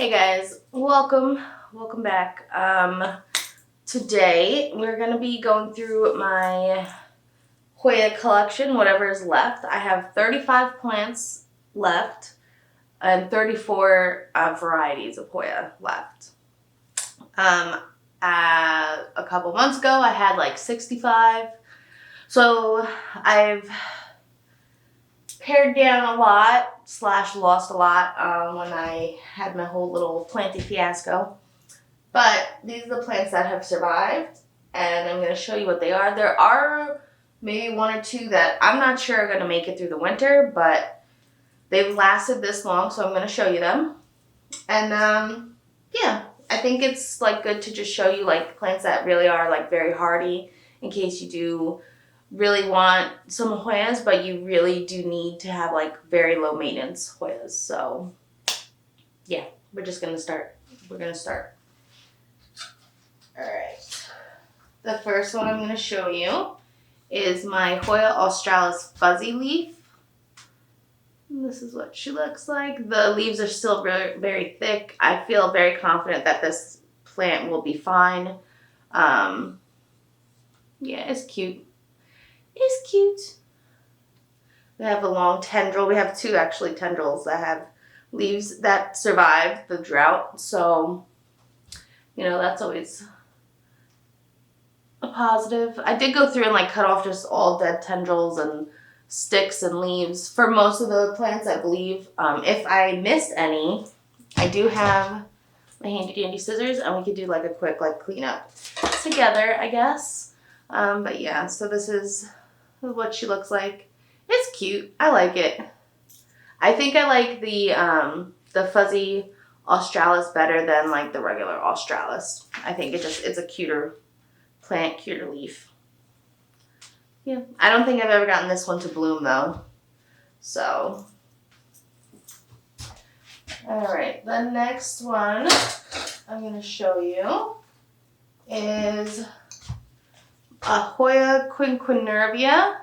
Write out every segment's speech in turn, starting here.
Hey guys, welcome back. Today we're gonna be going through my Hoya collection, whatever is left. I have 35 plants left and 34 varieties of Hoya left. A couple months ago I had like 65, so I've pared down a lot / lost a lot when I had my whole little Planty fiasco. But these are the plants that have survived, and I'm going to show you what they are. There are maybe one or two that I'm not sure are going to make it through the winter, but they've lasted this long, so I'm going to show you them. And yeah, I think it's like good to just show you like plants that really are like very hardy in case you do really want some Hoyas, but you really do need to have like very low maintenance Hoyas. So yeah, we're just gonna start. Alright. The first one I'm gonna show you is my Hoya australis fuzzy leaf. And this is what she looks like. The leaves are still very, very thick. I feel very confident that this plant will be fine. Yeah, it's cute. It's cute. We have a long tendril. We have two actually tendrils that have leaves that survived the drought. So, you know, that's always a positive. I did go through and like cut off just all dead tendrils and sticks and leaves for most of the plants, I believe. If I missed any, I do have my handy dandy scissors and we could do like a quick like cleanup together, I guess. But yeah, so this is what she looks like. It's cute. I like it. I think I like the fuzzy australis better than like the regular australis. I think it's a cuter plant, cuter leaf. Yeah, I don't think I've ever gotten this one to bloom though. So, all right, the next one I'm going to show you is a Hoya quinquenervia,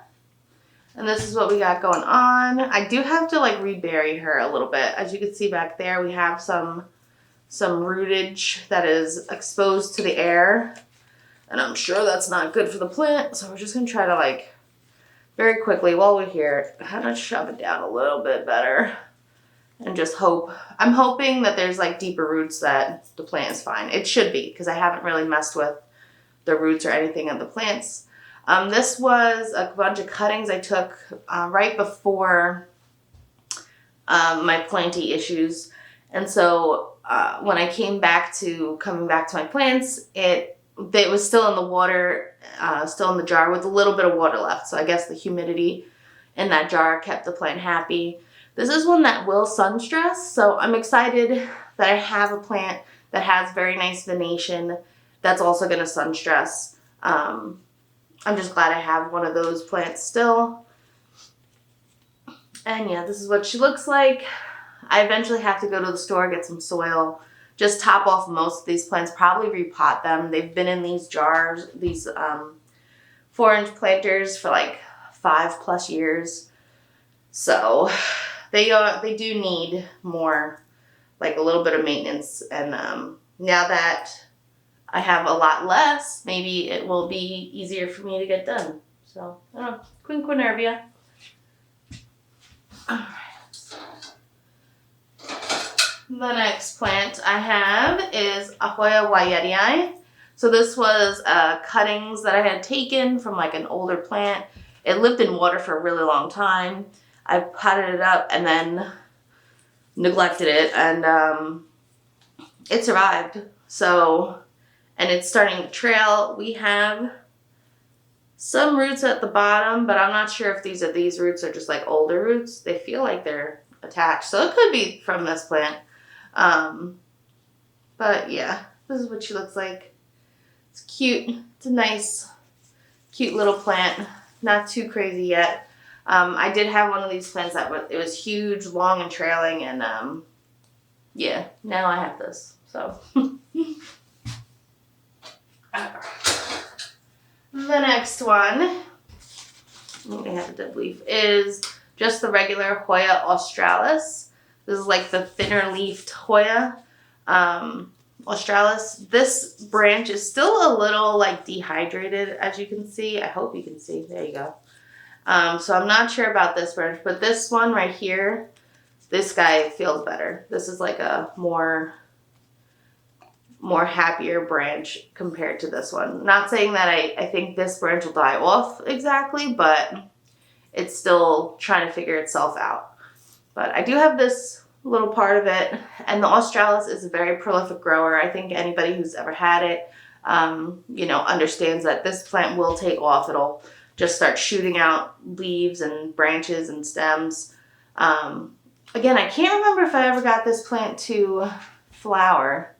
and this is what we got going on. I do have to like rebury her a little bit. As you can see back there, we have some rootage that is exposed to the air, and I'm sure that's not good for the plant, so we're just gonna try to like very quickly while we're here kind of shove it down a little bit better and just hope. I'm hoping that there's like deeper roots that the plant is fine. It should be, because I haven't really messed with the roots or anything of the plants. This was a bunch of cuttings I took right before my planty issues, and so when I coming back to my plants, it was still in the water, still in the jar with a little bit of water left. So I guess the humidity in that jar kept the plant happy. This is one that will sun stress, so I'm excited that I have a plant that has very nice venation that's also going to sun stress. I'm just glad I have one of those plants still. And yeah, this is what she looks like. I eventually have to go to the store, get some soil, just top off most of these plants, probably repot them. They've been in these jars, these 4-inch planters for like 5+ years. So they do need more, like a little bit of maintenance. And now that I have a lot less, maybe it will be easier for me to get done. So, I don't know, quinquenervia. All right. The next plant I have is a Hoya wyetii. So this was cuttings that I had taken from like an older plant. It lived in water for a really long time. I potted it up and then neglected it, and it survived. So, and it's starting to trail. We have some roots at the bottom, but I'm not sure if these roots are just like older roots. They feel like they're attached, so it could be from this plant. But yeah, this is what she looks like. It's cute. It's a nice, cute little plant. Not too crazy yet. I did have one of these plants that it was huge, long, and trailing, and yeah, now I have this. So. The next one, we have a dead leaf, is just the regular Hoya australis. This is like the thinner leafed Hoya. Australis. This branch is still a little like dehydrated, as you can see. I hope you can see. There you go. So I'm not sure about this branch, but this one right here, this guy feels better. This is like a more happier branch compared to this one. Not saying that I think this branch will die off exactly, but it's still trying to figure itself out. But I do have this little part of it, and the Australis is a very prolific grower. I think anybody who's ever had it, understands that this plant will take off. It'll just start shooting out leaves and branches and stems. Again, I can't remember if I ever got this plant to flower.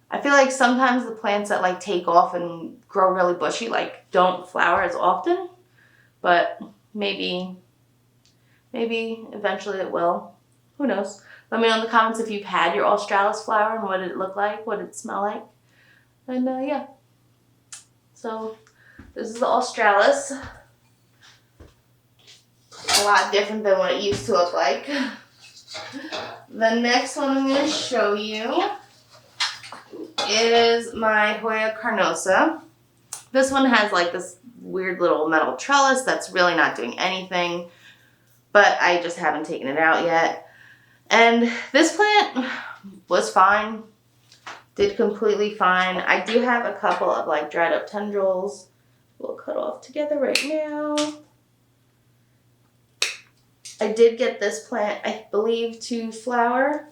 I feel like sometimes the plants that like take off and grow really bushy like don't flower as often, but maybe eventually it will. Who knows? Let me know in the comments if you've had your Australis flower and what did it look like, what did it smell like. And yeah. So this is the Australis. A lot different than what it used to look like. The next one I'm going to show you is my Hoya carnosa. This one has like this weird little metal trellis that's really not doing anything, but I just haven't taken it out yet. And this plant was fine, did completely fine. I do have a couple of like dried up tendrils. We'll cut off together right now. I did get this plant, I believe, to flower.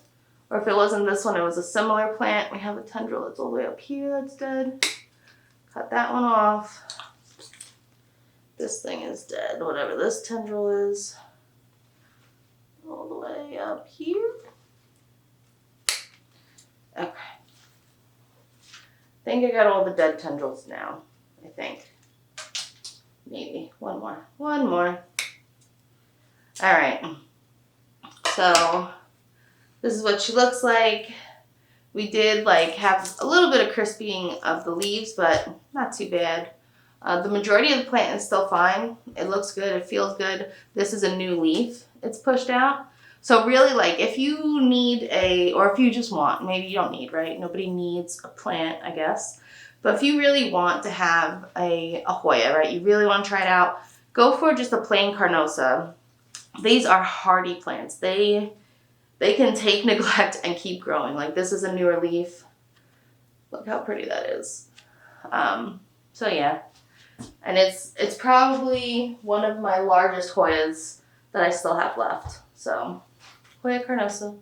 Or if it wasn't this one, it was a similar plant. We have a tendril that's all the way up here that's dead. Cut that one off. This thing is dead, whatever this tendril is. All the way up here. Okay. I think I got all the dead tendrils now. I think. Maybe. One more. Alright. So this is what she looks like. We did like have a little bit of crisping of the leaves, but not too bad. The majority of the plant is still fine. It looks good. It feels good. This is a new leaf it's pushed out. So really, like, if you need or if you just want, maybe you don't need, right? Nobody needs a plant, I guess. But if you really want to have a Hoya, right? You really want to try it out, go for just a plain carnosa. These are hardy plants. They can take neglect and keep growing. Like, this is a newer leaf. Look how pretty that is. So yeah. And it's probably one of my largest Hoyas that I still have left. So, Hoya carnosa.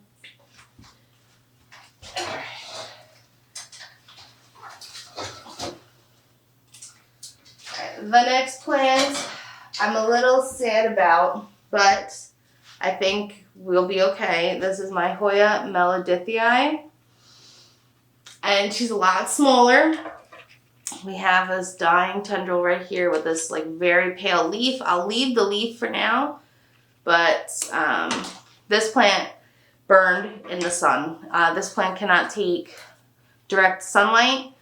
The next plant I'm a little sad about, but I think we'll be okay. This is my Hoya melodithii, and she's a lot smaller. We have this dying tendril right here with this like very pale leaf. I'll leave the leaf for now, but this plant burned in the sun. This plant cannot take direct sunlight.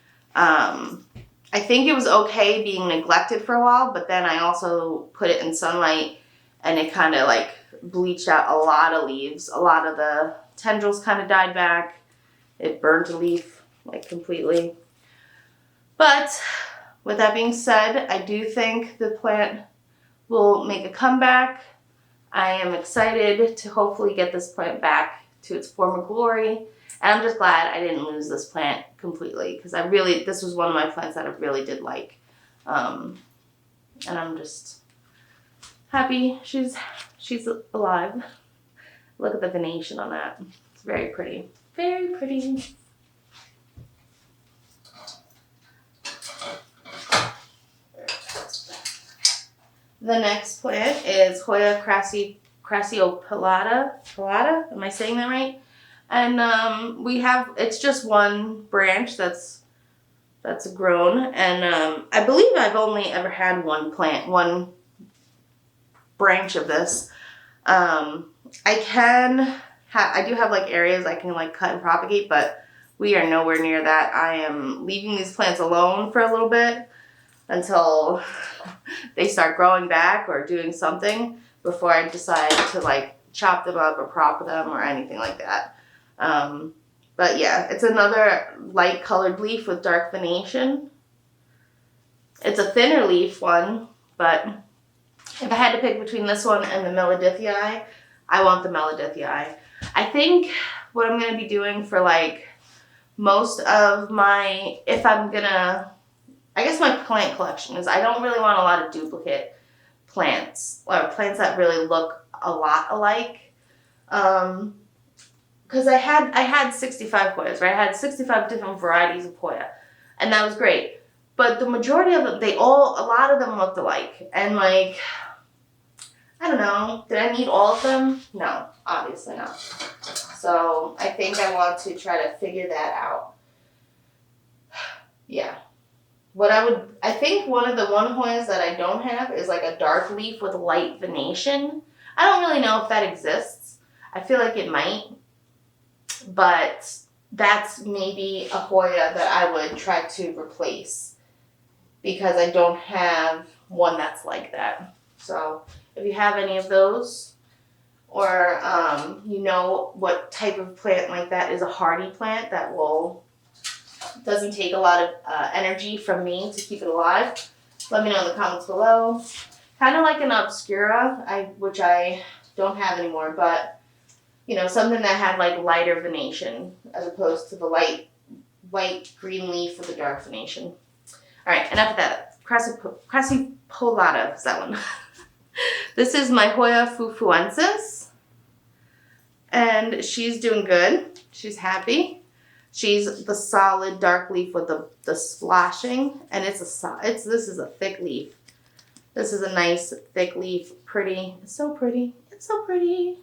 I think it was okay being neglected for a while, but then I also put it in sunlight and it kind of like bleached out a lot of leaves. A lot of the tendrils kind of died back. It burned a leaf like completely. But with that being said, I do think the plant will make a comeback. I am excited to hopefully get this plant back to its former glory. And I'm just glad I didn't lose this plant completely, because this was one of my plants that I really did like. And I'm just happy she's alive. Look at the venation on that. It's very pretty. Very pretty. The next plant is Hoya crassiopetalata. Am I saying that right? And it's just one branch that's grown, and I believe I've only ever had one branch of this. I do have like areas I can like cut and propagate, but we are nowhere near that. I am leaving these plants alone for a little bit until they start growing back or doing something before I decide to like chop them up or prop them or anything like that. But yeah, it's another light colored leaf with dark venation. It's a thinner leaf one, but if I had to pick between this one and the Melodithii, I want the Melodithii. I think what I'm going to be doing for like most of my, I guess my plant collection is I don't really want a lot of duplicate plants or plants that really look a lot alike. Because I had 65 Hoyas, right? I had 65 different varieties of Hoya, and that was great. But the majority of them, a lot of them looked alike. And like, I don't know, did I need all of them? No, obviously not. So I think I want to try to figure that out. Yeah. I think one of the Hoyas that I don't have is like a dark leaf with light venation. I don't really know if that exists. I feel like it might. But that's maybe a Hoya that I would try to replace because I don't have one that's like that. So if you have any of those, or you know what type of plant like that is a hardy plant that doesn't take a lot of energy from me to keep it alive, let me know in the comments below. Kind of like an Obscura, which I don't have anymore, but you know, something that had like lighter venation as opposed to the light green leaf with the dark venation. All right, enough of that. Crassipolata is that one. This is my Hoya fufuensis, and she's doing good. She's happy. She's the solid dark leaf with the splashing, and this is a thick leaf. This is a nice thick leaf, pretty. It's so pretty. It's so pretty.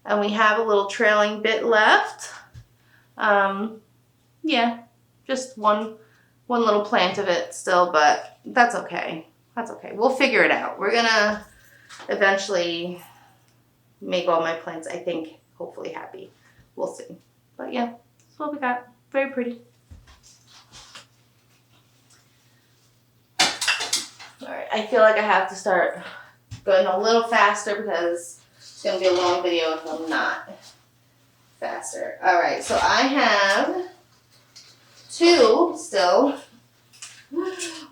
And we have a little trailing bit left. Yeah, just one little plant of it still, but that's okay. That's okay. We'll figure it out. We're gonna eventually make all my plants, I think, hopefully happy. We'll see. But yeah, that's what we got. Very pretty. Alright, I feel like I have to start going a little faster because it's going to be a long video if I'm not faster. Alright, so I have 2 still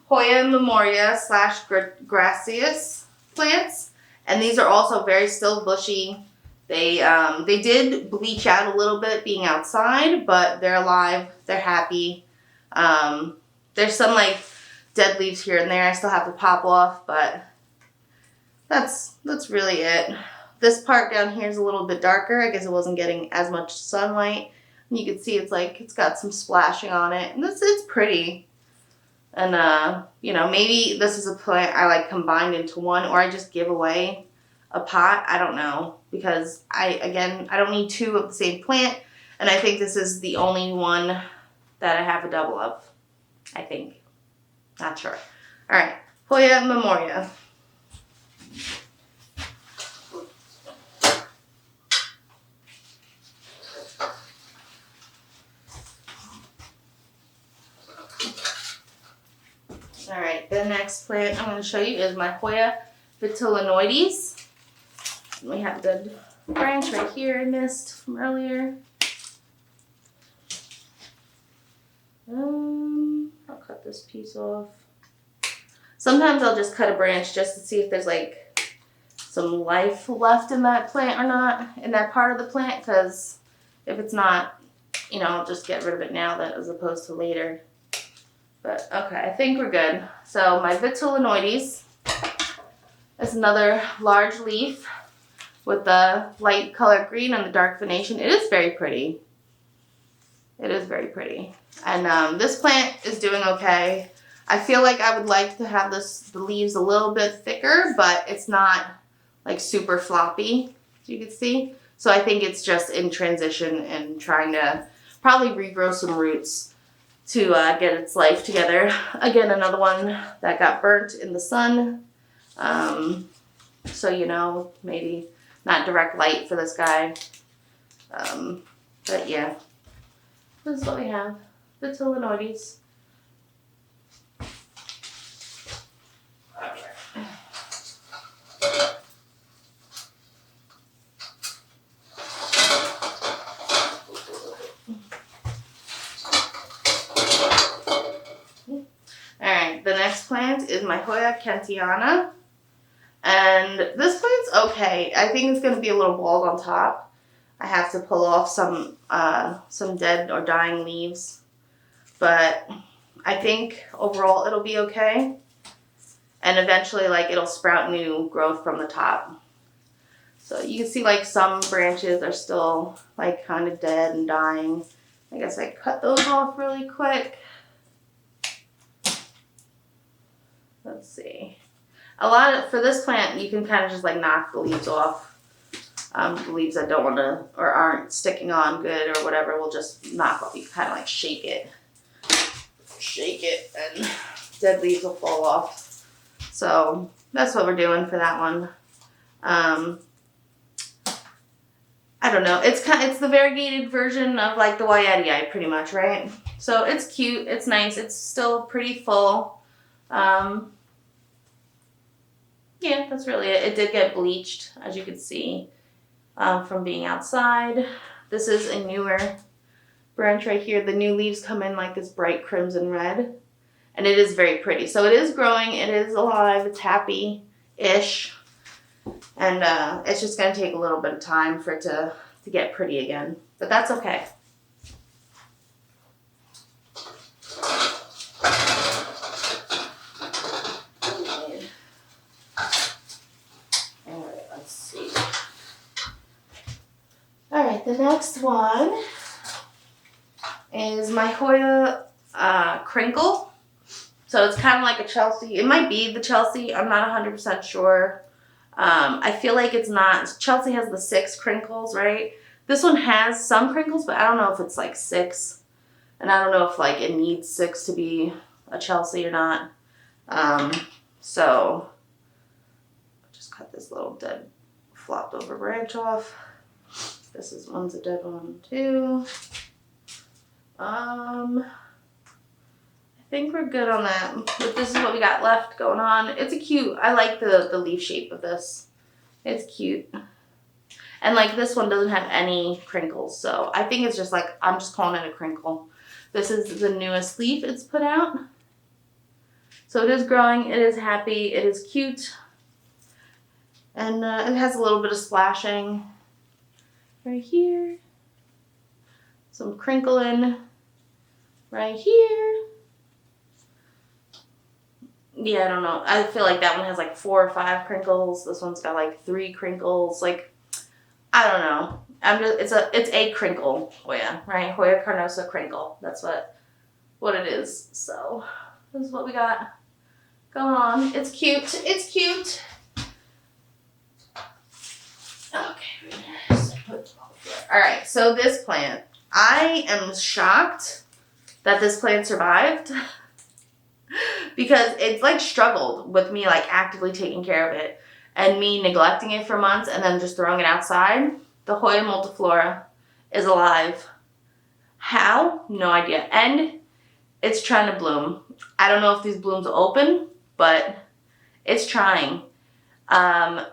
Hoya memoria / gracias plants, and these are also very still bushy. They did bleach out a little bit being outside, but they're alive. They're happy. There's some like dead leaves here and there I still have to pop off, but that's really it. This part down here is a little bit darker. I guess it wasn't getting as much sunlight. And you can see it's got some splashing on it, and it's pretty. And you know, maybe this is a plant I like combined into one, or I just give away a pot. I don't know, because I don't need 2 of the same plant, and I think this is the only one that I have a double of. I think. Not sure. All right, Hoya memoria. All right, the next plant I'm going to show you is my Hoya vitellinoides. We have the branch right here I missed from earlier. I'll cut this piece off. Sometimes I'll just cut a branch just to see if there's like some life left in that plant or not, in that part of the plant, because if it's not, you know, I'll just get rid of it now as opposed to later. But okay, I think we're good. So my vitellinoides is another large leaf with the light color green and the dark venation. It is very pretty. It is very pretty. And this plant is doing okay. I feel like I would like to have the leaves a little bit thicker, but it's not like super floppy, as you can see. So I think it's just in transition and trying to probably regrow some roots to get its life together. Again, another one that got burnt in the sun. So, you know, maybe not direct light for this guy. But yeah, this is what we have. Vitellinoides. next plant is my Hoya Kentiana. And this plant's okay. I think it's going to be a little bald on top. I have to pull off some dead or dying leaves. But I think overall it'll be okay. And eventually, like, it'll sprout new growth from the top. So you can see, like, some branches are still, like, kind of dead and dying. I guess I cut those off really quick. Let's see. For this plant, you can kind of just, like, knock the leaves off. The leaves that don't want to, or aren't sticking on good or whatever, will just knock off. You kind of, like, shake it. Shake it, and dead leaves will fall off. So that's what we're doing for that one. I don't know. It's the variegated version of like the Wyattii, pretty much, right? So it's cute. It's nice. It's still pretty full. Yeah, that's really it. It did get bleached, as you can see, from being outside. This is a newer branch right here. The new leaves come in like this bright crimson red. And it is very pretty. So it is growing. It is alive. It's happy-ish. And it's just going to take a little bit of time for it to get pretty again. But that's okay. Alright, let's see. Alright, the next one is my Hoya Crinkle. So it's kind of like a Chelsea. It might be the Chelsea. I'm not 100% sure. I feel like it's not. Chelsea has the 6 crinkles, right? This one has some crinkles, but I don't know if it's like 6. And I don't know if like it needs 6 to be a Chelsea or not. So I'll just cut this little dead flopped over branch off. One's a dead one too. I think we're good on that. But this is what we got left going on. It's I like the leaf shape of this. It's cute. And like this one doesn't have any crinkles. So I think it's just like, I'm just calling it a crinkle. This is the newest leaf it's put out. So it is growing. It is happy. It is cute. And it has a little bit of splashing right here. Some crinkling right here. Yeah, I don't know. I feel like that one has like 4 or 5 crinkles. This one's got like 3 crinkles. Like, I don't know. It's a crinkle Hoya, right? Hoya carnosa crinkle. That's what it is. So this is what we got going on. It's cute. It's cute. Okay. All right. So this plant, I am shocked that this plant survived. Because it's like struggled with me like actively taking care of it and me neglecting it for months and then just throwing it outside. The Hoya multiflora is alive. How? No idea. And it's trying to bloom. I don't know if these blooms will open, but it's trying.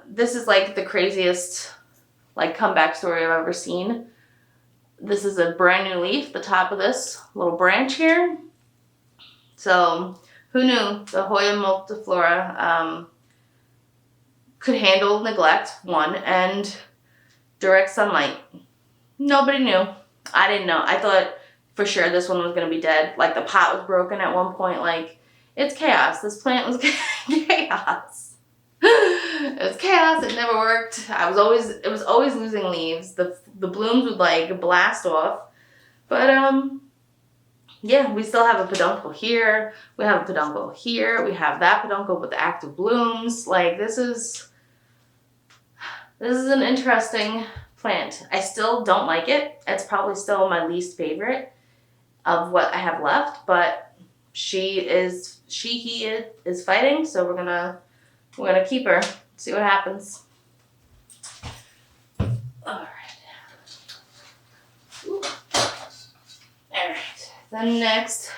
This is like the craziest like comeback story I've ever seen. This is a brand new leaf, the top of this little branch here. So who knew the Hoya multiflora could handle neglect, one, and direct sunlight? Nobody knew. I didn't know. I thought for sure this one was going to be dead. Like the pot was broken at one point. Like, it's chaos. This plant was chaos. It was chaos. It never worked. It was always losing leaves. The blooms would like blast off. But yeah, we still have a peduncle here. We have a peduncle here. We have that peduncle with the active blooms. Like, this is an interesting plant. I still don't like it. It's probably still my least favorite of what I have left, but he is fighting, so we're gonna keep her. See what happens. All right. Ooh. All right. The next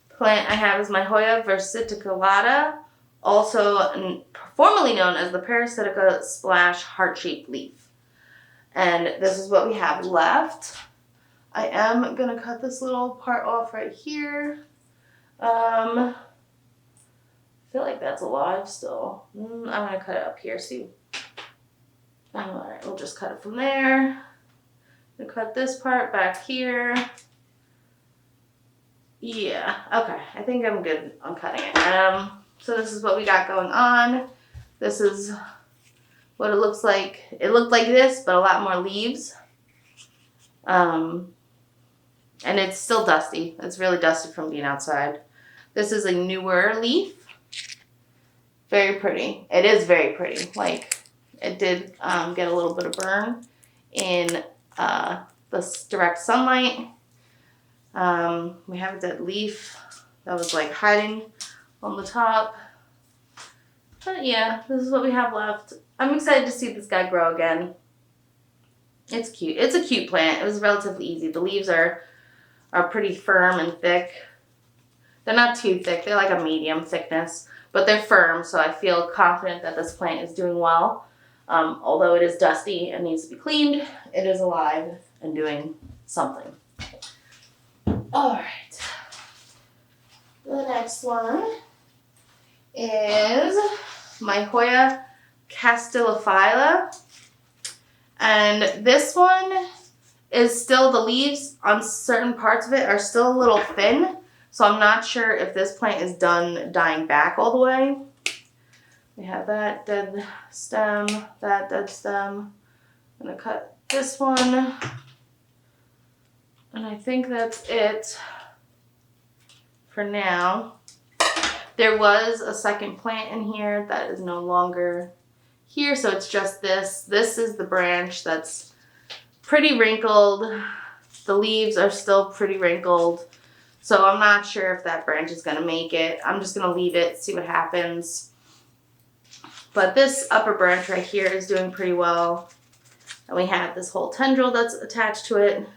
plant I have is my Hoya versicolata, also formerly known as the parasitica splash heart-shaped leaf. And this is what we have left. I am going to cut this little part off right here. feel like that's alive still. I'm going to cut it up here, see. Alright, we'll just cut it from there. We'll cut this part back here. Yeah, okay. I think I'm good on cutting it. So this is what we got going on. This is what it looks like. It looked like this, but a lot more leaves. And it's still dusty. It's really dusty from being outside. This is a newer leaf. Very pretty. It is very pretty. Like, it did get a little bit of burn in this direct sunlight. We have a dead leaf that was like hiding on the top. But yeah, this is what we have left. I'm excited to see this guy grow again. It's cute. It's a cute plant. It was relatively easy. The leaves are pretty firm and thick. They're not too thick. They're like a medium thickness, but they're firm, so I feel confident that this plant is doing well. Although it is dusty and needs to be cleaned, it is alive and doing something. All right. The next one is my Hoya castillophylla. And this one is still, the leaves on certain parts of it are still a little thin. So I'm not sure if this plant is done dying back all the way. We have that dead stem, that dead stem. I'm going to cut this one. And I think that's it for now. There was a second plant in here that is no longer here, so it's just this. This is the branch that's pretty wrinkled. The leaves are still pretty wrinkled. So I'm not sure if that branch is going to make it. I'm just going to leave it, see what happens. But this upper branch right here is doing pretty well. And we have this whole tendril that's attached to it.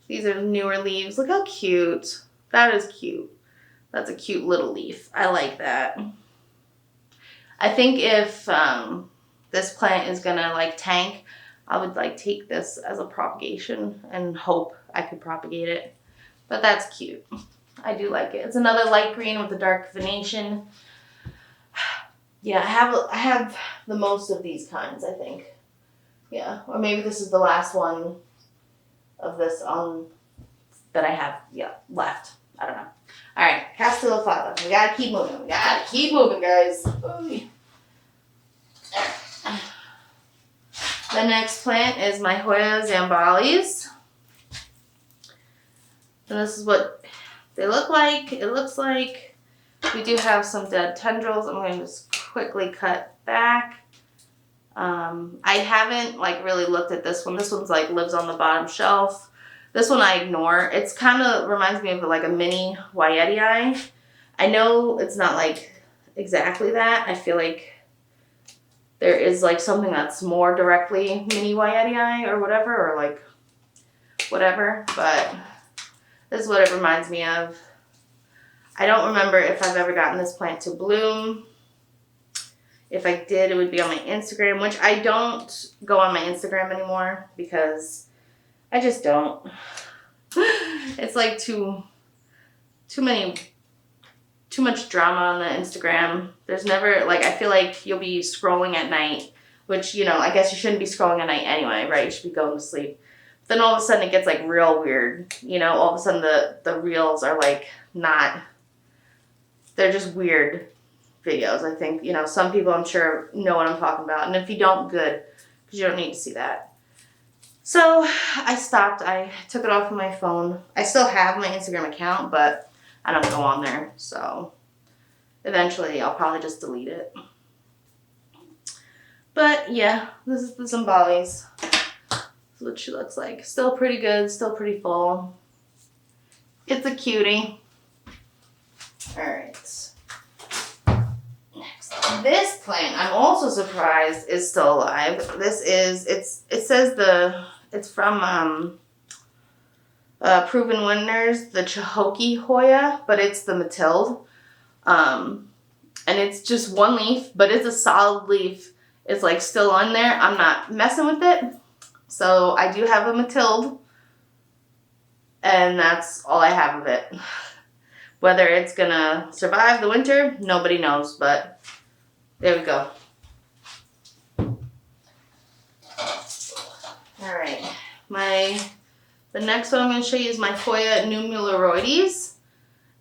These are newer leaves. Look how cute. That is cute. That's a cute little leaf. I like that. I think if this plant is gonna like tank, I would like take this as a propagation and hope I could propagate it. But that's cute. I do like it. It's another light green with a dark venation. Yeah, I have the most of these kinds, I think. Yeah, or maybe this is the last one of this that I have, left. I don't know. All right, castillophylla. We gotta keep moving. We gotta keep moving, guys. Ooh. The next plant is my Hoya zambalis. And this is what they look like. It looks like we do have some dead tendrils. I'm going to just quickly cut back. I haven't like really looked at this one. This one's like lives on the bottom shelf. This one I ignore. It's kind of reminds me of like a mini Wyetii. I know it's not like exactly that. I feel like there is like something that's more directly mini Wyetii or whatever, or like whatever, but this is what it reminds me of. I don't remember if I've ever gotten this plant to bloom. If I did, it would be on my Instagram, which I don't go on my Instagram anymore because I just don't. It's like too much drama on the Instagram. There's never, like, I feel like you'll be scrolling at night, which, you know, I guess you shouldn't be scrolling at night anyway, right? You should be going to sleep. Then all of a sudden it gets like real weird. You know, all of a sudden the reels are like not, they're just weird videos. I think, you know, some people I'm sure know what I'm talking about. And if you don't, good, because you don't need to see that. So I stopped. I took it off of my phone. I still have my Instagram account, but I don't go on there. So eventually I'll probably just delete it. But yeah, this is the zambalis. That's what she looks like. Still pretty good, still pretty full. It's a cutie. Alright. Next. This plant, I'm also surprised, is still alive. This is, it says it's from Proven Winners, the Chahokee Hoya, but it's the Matilde. And it's just one leaf, but it's a solid leaf. It's like still on there. I'm not messing with it. So I do have a Matilde, and that's all I have of it. Whether it's gonna survive the winter, nobody knows, but there we go. Alright, the next one I'm going to show you is my Hoya numeraloides.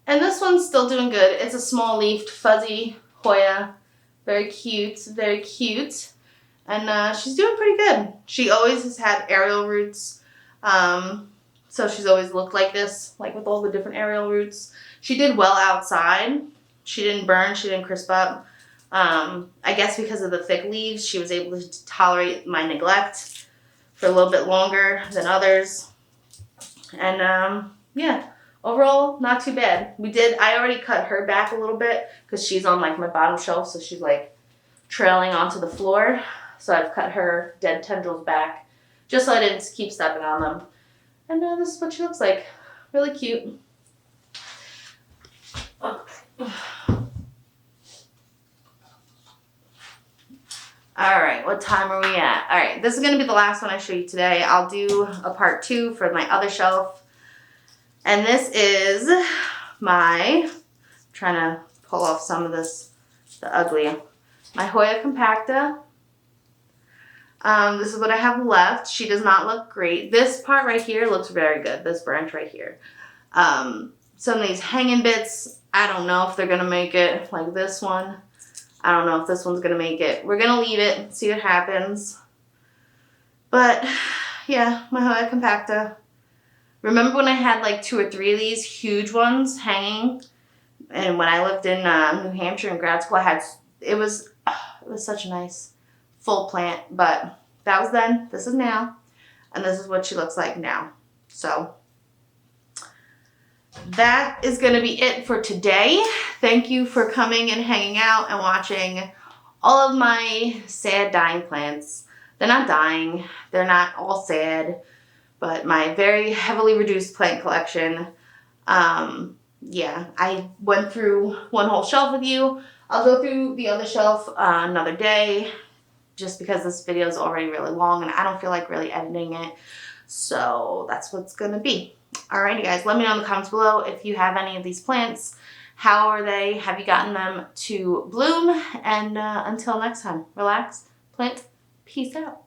And this one's still doing good. It's a small leafed, fuzzy Hoya. Very cute, very cute. And she's doing pretty good. She always has had aerial roots. So she's always looked like this, like with all the different aerial roots. She did well outside. She didn't burn, she didn't crisp up. I guess because of the thick leaves, she was able to tolerate my neglect for a little bit longer than others. And yeah, overall, not too bad. I already cut her back a little bit because she's on like my bottom shelf, so she's like trailing onto the floor. So I've cut her dead tendrils back just so I didn't keep stepping on them. And this is what she looks like. Really cute. Alright, what time are we at? Alright, this is going to be the last one I show you today. I'll do a part 2 for my other shelf. And this is my, I'm trying to pull off some of this, the ugly, my Hoya compacta. This is what I have left. She does not look great. This part right here looks very good, this branch right here. Some of these hanging bits, I don't know if they're going to make it, like this one. I don't know if this one's going to make it. We're going to leave it, see what happens. But, yeah, my Hoya compacta. Remember when I had like 2 or 3 of these huge ones hanging? And when I lived in New Hampshire in grad school, it was such a nice full plant. But that was then, this is now. And this is what she looks like now. So that is going to be it for today. Thank you for coming and hanging out and watching all of my sad dying plants. They're not dying. They're not all sad. But my very heavily reduced plant collection. Yeah, I went through one whole shelf with you. I'll go through the other shelf another day. Just because this video is already really long and I don't feel like really editing it. So that's what's going to be. Alrighty guys, let me know in the comments below if you have any of these plants. How are they? Have you gotten them to bloom? And until next time, relax, plant, peace out.